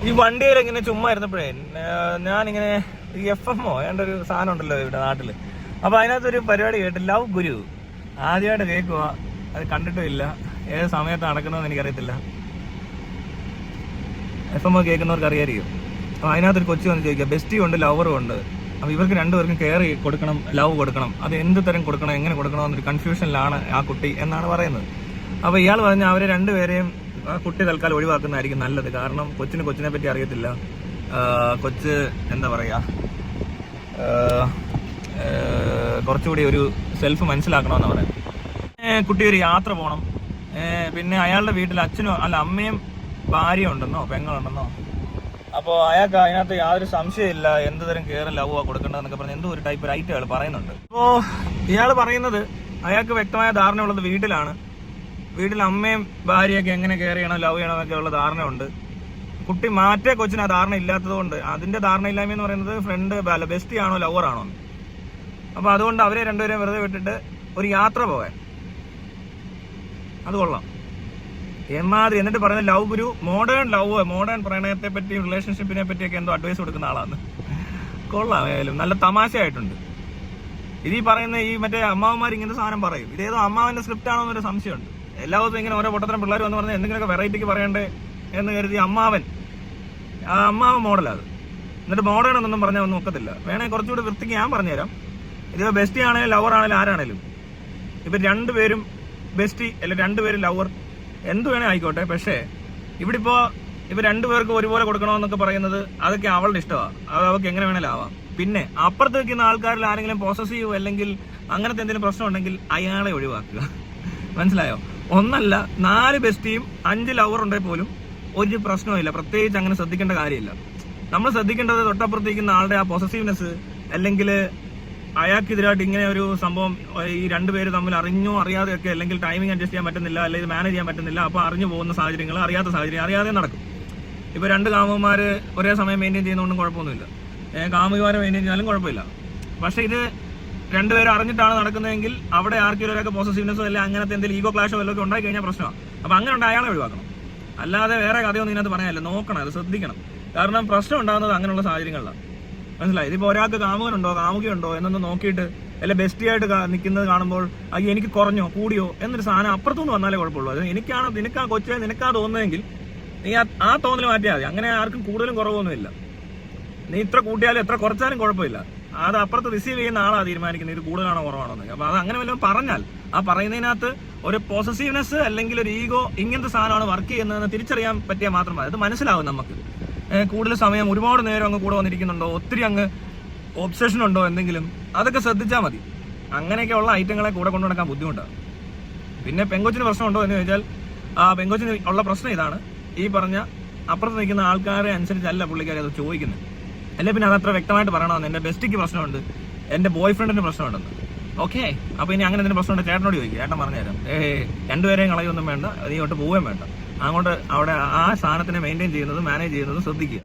ഈ വണ്ടിയിൽ ഇങ്ങനെ ചുമ്മാ ഇരുന്നപ്പോഴേ ഞാനിങ്ങനെ ഈ FM-ഓ ഏണ്ട ഒരു സാധനം ഉണ്ടല്ലോ ഇവിടെ നാട്ടില്. അപ്പൊ അതിനകത്തൊരു പരിപാടി കേട്ട്, ലവ് ഗുരു. ആദ്യമായിട്ട് കേൾക്കുക, അത് കണ്ടിട്ടും ഇല്ല, ഏത് സമയത്ത് നടക്കുന്നതെന്ന് എനിക്കറിയത്തില്ല. FM-ഓ കേൾക്കുന്നവർക്ക് അറിയായിരിക്കും. അപ്പൊ അതിനകത്തൊരു കൊച്ചു വന്ന് ചോദിക്കുക, ബെസ്റ്റിയും ഉണ്ട് ലവറും ഉണ്ട്. അപ്പൊ ഇവർക്ക് രണ്ടുപേർക്കും കെയർ കൊടുക്കണം, ലവ് കൊടുക്കണം, അത് എന്ത് തരം കൊടുക്കണം, എങ്ങനെ കൊടുക്കണം എന്നൊരു കൺഫ്യൂഷനിലാണ് ആ കുട്ടി എന്നാണ് പറയുന്നത്. അപ്പൊ ഇയാൾ പറഞ്ഞ അവരെ രണ്ടുപേരെയും ആ കുട്ടി തൽക്കാലം ഒഴിവാക്കുന്നതായിരിക്കും നല്ലത്. കാരണം കൊച്ചിനെ പറ്റി അറിയത്തില്ല. കൊച്ച് എന്താ പറയാ, കുറച്ചുകൂടി ഒരു സെൽഫ് മനസ്സിലാക്കണമെന്ന് പറയാം. കുട്ടി ഒരു യാത്ര പോകണം. പിന്നെ അയാളുടെ വീട്ടിൽ അമ്മയും ഭാര്യയും ഉണ്ടെന്നോ പെങ്ങളുണ്ടെന്നോ. അപ്പോൾ അയാൾക്ക് അതിനകത്ത് യാതൊരു സംശയമില്ല എന്ത് തരം കെയറും ലവ് കൊടുക്കേണ്ടതെന്നൊക്കെ പറഞ്ഞ് എന്തോ ഒരു ടൈപ്പ് റൈറ്റ് അയാൾ പറയുന്നുണ്ട്. അപ്പോൾ ഇയാൾ പറയുന്നത് അയാൾക്ക് വ്യക്തമായ ധാരണയുള്ളത് വീട്ടിലാണ്. വീട്ടിൽ അമ്മയും ഭാര്യയൊക്കെ എങ്ങനെ കെയർ ചെയ്യണം, ലവ് ചെയ്യണം എന്നൊക്കെ ഉള്ള ധാരണയുണ്ട്. കുട്ടി മാറ്റേ കൊച്ചിന് ആ ധാരണ ഇല്ലാത്തത് കൊണ്ട്, അതിന്റെ ധാരണയില്ലായ്മ എന്ന് പറയുന്നത് ഫ്രണ്ട് ബെസ്റ്റി ആണോ ലവറാണോ. അപ്പൊ അതുകൊണ്ട് അവരെ രണ്ടുപേരെയും വെറുതെ വിട്ടിട്ട് ഒരു യാത്ര പോകാൻ, അത് കൊള്ളാം. എമാതിരി എന്നിട്ട് പറയുന്നത് ലവ് ഗുരു, മോഡേൺ പ്രണയത്തെ പറ്റിയും റിലേഷൻഷിപ്പിനെ പറ്റിയൊക്കെ എന്തോ അഡ്വൈസ് കൊടുക്കുന്ന ആളാണ്. കൊള്ളാം. ആയാലും നല്ല തമാശയായിട്ടുണ്ട്. ഇത് ഈ പറയുന്ന ഈ മറ്റേ അമ്മാവന്മാർ ഇങ്ങനത്തെ സാധനം പറയും. ഇതേതോ അമ്മാവന്റെ സ്ക്രിപ്റ്റ് ആണോ എന്നൊരു സംശയമുണ്ട്. എല്ലാ ദിവസവും ഇങ്ങനെ ഓരോ പൊട്ടത്തരം പിള്ളേർ വന്ന് പറഞ്ഞാൽ എന്തെങ്കിലുമൊക്കെ വെറൈറ്റിക്ക് പറയണ്ടേ എന്ന് കരുതി അമ്മാവൻ മോഡലാണ്. എന്നിട്ട് മോഡേൺ എന്നൊന്നും പറഞ്ഞാൽ ഒന്നും ഒക്കത്തില്ല. വേണമെങ്കിൽ കുറച്ചുകൂടി വൃത്തിക്ക് ഞാൻ പറഞ്ഞുതരാം. ഇത് ബെസ്റ്റി ആണെങ്കിലും ലവർ ആണെങ്കിലും ആരാണേലും, ഇപ്പൊ രണ്ടുപേരും ബെസ്റ്റി അല്ലെ രണ്ടുപേരും ലവർ എന്ത് വേണേ ആയിക്കോട്ടെ. പക്ഷേ ഇവിടെ ഇപ്പോ ഇവർ രണ്ടുപേർക്കും ഒരുപോലെ കൊടുക്കണമെന്നൊക്കെ പറയുന്നത് അതൊക്കെ അവളുടെ ഇഷ്ടമാണ്. അത് അവർക്ക് എങ്ങനെ വേണേലും ആവാം. പിന്നെ അപ്പുറത്ത് വെക്കുന്ന ആൾക്കാരിൽ ആരെങ്കിലും പോസസീവ് അല്ലെങ്കിൽ അങ്ങനത്തെ എന്തെങ്കിലും പ്രശ്നം ഉണ്ടെങ്കിൽ അയാളെ ഒഴിവാക്കുക. മനസ്സിലായോ? ഒന്നല്ല 4 ബെസ്റ്റിയും 5 ലവർ ഉണ്ടെങ്കിൽ പോലും ഒരു പ്രശ്നമില്ല. പ്രത്യേകിച്ച് അങ്ങനെ ശ്രദ്ധിക്കേണ്ട കാര്യമില്ല. നമ്മൾ ശ്രദ്ധിക്കേണ്ടത് തൊട്ടപ്പുറത്തേക്കുന്ന ആളുടെ ആ പോസസീവ്നെസ്, അല്ലെങ്കിൽ അയാൾക്കെതിരായിട്ട് ഇങ്ങനെ ഒരു സംഭവം ഈ രണ്ടുപേര് തമ്മിൽ അറിഞ്ഞോ അറിയാതെയൊക്കെ, അല്ലെങ്കിൽ ടൈമിംഗ് അഡ്ജസ്റ്റ് ചെയ്യാൻ പറ്റുന്നില്ല, അല്ലെങ്കിൽ മാനേജ് ചെയ്യാൻ പറ്റുന്നില്ല. അപ്പൊ അറിഞ്ഞു പോകുന്ന സാഹചര്യങ്ങൾ, അറിയാത്ത സാഹചര്യം അറിയാതെ നടക്കും. ഇപ്പൊ 2 കാമുകന്മാര് ഒരേ സമയം മെയിൻറ്റെയിൻ ചെയ്യുന്നതുകൊണ്ടും കുഴപ്പമൊന്നുമില്ല. കാമുകന്മാരെ മെയിൻറ്റെയിൻ ചെയ്യാനും കുഴപ്പമില്ല. പക്ഷെ ഇത് രണ്ടുപേരും അറിഞ്ഞിട്ടാണ് നടക്കുന്നതെങ്കിൽ അവിടെ ആർക്കെങ്കിലും ഒരാൾക്ക് പോസസീവ്നെസ്സോ അല്ലെങ്കിൽ അങ്ങനത്തെ എന്തെങ്കിലും ഈഗോ ക്ലാഷോ വല്ലതൊക്കെ ഉണ്ടായി കഴിഞ്ഞാൽ പ്രശ്നമാണ്. അപ്പൊ അങ്ങനെ ഉണ്ട് അയാളെ ഒഴിവാക്കണം. അല്ലാതെ വേറെ കഥയൊന്നും ഇതിനകത്ത് പറയാനില്ല. നോക്കണം, അത് ശ്രദ്ധിക്കണം. കാരണം പ്രശ്നം ഉണ്ടാകുന്നത് അങ്ങനെയുള്ള സാഹചര്യങ്ങളിലാണ്. മനസ്സിലായി? ഇതിപ്പോ ഒരാൾക്ക് കാമുകനുണ്ടോ കാമുകയുണ്ടോ എന്നൊന്ന് നോക്കിയിട്ട്, അല്ലെ ബെസ്റ്റിയായിട്ട് നിൽക്കുന്നത് കാണുമ്പോൾ എനിക്ക് കുറഞ്ഞോ കൂടിയോ എന്നൊരു സാധനം അപ്പുറത്തുനിന്ന് വന്നാലേ കുഴപ്പമുള്ളൂ. അത് നിനക്കാ കൊച്ചെ നിനക്കാ തോന്നുന്നതെങ്കിൽ നീ ആ തോന്നൽ മാറ്റിയാൽ മതി. അങ്ങനെ ആർക്കും കൂടുതലും കുറവൊന്നുമില്ല. നീ ഇത്ര കൂട്ടിയാലും എത്ര കുറച്ചാലും കുഴപ്പമില്ല. അത് അപ്പുറത്ത് റിസീവ് ചെയ്യുന്ന ആളാണ് തീരുമാനിക്കുന്നത് ഇത് കൂടുതലാണോ കുറവാണോ എന്ന്. അപ്പൊ അത് അങ്ങനെ വല്ലതും പറഞ്ഞാൽ ആ പറയുന്നതിനകത്ത് ഒരു പോസസീവ്നെസ് അല്ലെങ്കിൽ ഒരു ഈഗോ ഇങ്ങനത്തെ സാധനമാണ് വർക്ക് ചെയ്യുന്നതെന്ന് തിരിച്ചറിയാൻ പറ്റിയാൽ മാത്രം മതി. അത് മനസ്സിലാവും നമുക്ക്. കൂടുതൽ സമയം ഒരുപാട് നേരം അങ്ങ് കൂടെ വന്നിരിക്കുന്നുണ്ടോ, ഒത്തിരി അങ്ങ് ഒബ്സഷൻ ഉണ്ടോ എന്തെങ്കിലും, അതൊക്കെ ശ്രദ്ധിച്ചാൽ മതി. അങ്ങനെയൊക്കെയുള്ള ഐറ്റങ്ങളെ കൂടെ കൊണ്ടു നടക്കാൻ ബുദ്ധിമുട്ടാണ്. പിന്നെ പെങ്കൊച്ചിന് പ്രശ്നമുണ്ടോ എന്ന് ചോദിച്ചാൽ ആ പെങ്കൊച്ചിന് ഉള്ള പ്രശ്നം ഇതാണ്. ഈ പറഞ്ഞ അപ്പുറത്ത് നിൽക്കുന്ന ആൾക്കാരെ അനുസരിച്ചല്ല പുള്ളിക്കാരെ അത് ചോദിക്കുന്നത്. അല്ലെ പിന്നെ അതത്ര വ്യക്തമായിട്ട് പറയണമെന്ന്, എന്റെ ബെസ്റ്റിക്ക് പ്രശ്നമുണ്ട്, എന്റെ ബോയ് ഫ്രണ്ടിന് പ്രശ്നമുണ്ടെന്ന്. ഓക്കെ, അപ്പൊ ഇനി അങ്ങനെ എന്തെങ്കിലും പ്രശ്നമുണ്ട് ചേട്ടനോട് ചോദിക്കുക, ചേട്ടൻ പറഞ്ഞുതരാം. രണ്ടുപേരെയും കളയൊന്നും വേണ്ട, നീ ഒട്ട് പോവുകയും വേണ്ട. അങ്ങോട്ട് അവിടെ ആ സാധനത്തിനെ മെയിൻറ്റെയിൻ ചെയ്യുന്നതും മാനേജ് ചെയ്യുന്നതും ശ്രദ്ധിക്കുക.